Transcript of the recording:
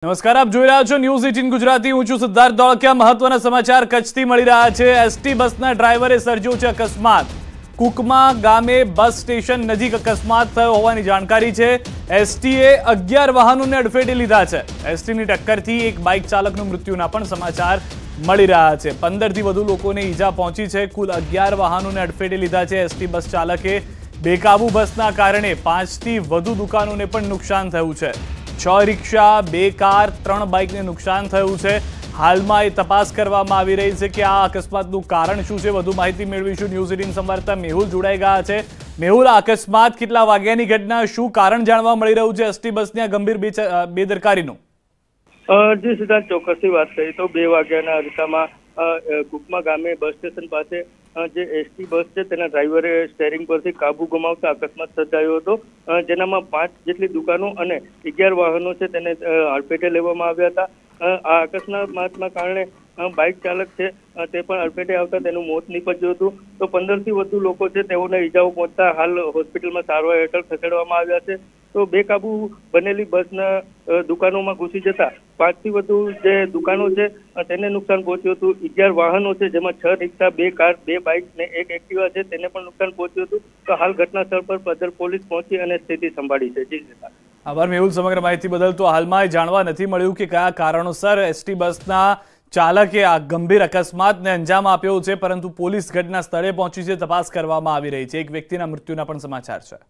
નમસ્કાર, આપ જોઈ રહ્યા છો ન્યૂઝ 18 ગુજરાતી। હું છું સિદ્ધાર્થ ધોળકિયા। મહત્વના સમાચાર કચ્છથી મળી રહ્યા છે। એસટી બસના ડ્રાઈવરે સર્જ્યો છે અકસ્માત। કુકમા ગામે બસ સ્ટેશન નજીક અકસ્માત થયો હોવાની જાણકારી છે। એસટીએ 11 વાહનોને અડફેટે લીધા છે। એસટીની ટક્કરથી એક બાઇક ચાલકનું મૃત્યુના પણ સમાચાર મળી રહ્યા છે। 15થી વધુ લોકોને ઈજા પહોંચી છે। કુલ 11 વાહનોને અડફેટે લીધા છે। એસટી બસ ચાલકે બેકાબુ બસના કારણે 5થી વધુ દુકાનોને પણ નુકસાન થયું છે। 6 રિક્ષા, 2 કાર, 3 બાઇકને નુકસાન થયું છે। હાલમાં એ તપાસ કરવામાં આવી રહી છે કે આ અકસ્માતનું કારણ શું છે। વધુ માહિતી મેળવીશું। ન્યૂઝ 18 સંવાદદાતા મેહુલ જોડાઈ ગયા છે। મેહુલ, આ અકસ્માત કેટલા વાગ્યાની ઘટના, શું કારણ જાણવા મળી રહ્યું છે એસટી બસની આ ગંભીર બેદરકારીનું? જી સિદ્ધાર્થ, ચોક્કસથી વાત કરીએ તો 2 વાગ્યાના અરસામાં કુકમા ગામે બસ સ્ટેશન પાસે જે એસટી બસ છે તેના ડ્રાઈવરે સ્ટેરિંગ પરથી કાબુ ગુમાવતા અકસ્માત સર્જાયો હતો। જેનામાં 5 જેટલી દુકાનો અને 11 વાહનો છે તેને અડફેટે લેવામાં આવ્યા હતા। આ અકસ્માતના કારણે બાઇક ચાલક છે તે પણ અડફેટે આવતા તેનું મોત નીપજ્યું હતું। તો 15થી વધુ લોકો છે તેઓને ઈજાઓ પહોંચતા હાલ હોસ્પિટલમાં સારવાર હેઠળ ખસેડવામાં આવ્યા છે। તો બેકાબુ બનેલી બસના દુકાનોમાં ઘૂસી જતા 5થી વધુ જે દુકાનો છે તેને નુકસાન પહોંચ્યું હતું। 11 વાહનો છે જેમાં 6 રિક્ષા, 2 કાર, 2 બાઇક ને 1 એક્ટિવા છે તેને પણ નુકસાન પહોંચ્યું હતું। તો હાલ ઘટના સ્થળ પર પદ્ધર પોલીસ પહોંચી અને સ્થિતિ સંભાળી છે। જી આભાર મેહુલ સમગ્ર માહિતી બદલ। તો હાલમાં એ જાણવા નથી મળ્યું કે કયા કારણોસર એસટી બસના ચાલકે આ ગંભીર અકસ્માતને અંજામ આપ્યો છે, પરંતુ પોલીસ ઘટના સ્થળે પહોંચી છે, તપાસ કરવામાં આવી રહી છે। એક વ્યક્તિના મૃત્યુના પણ સમાચાર છે।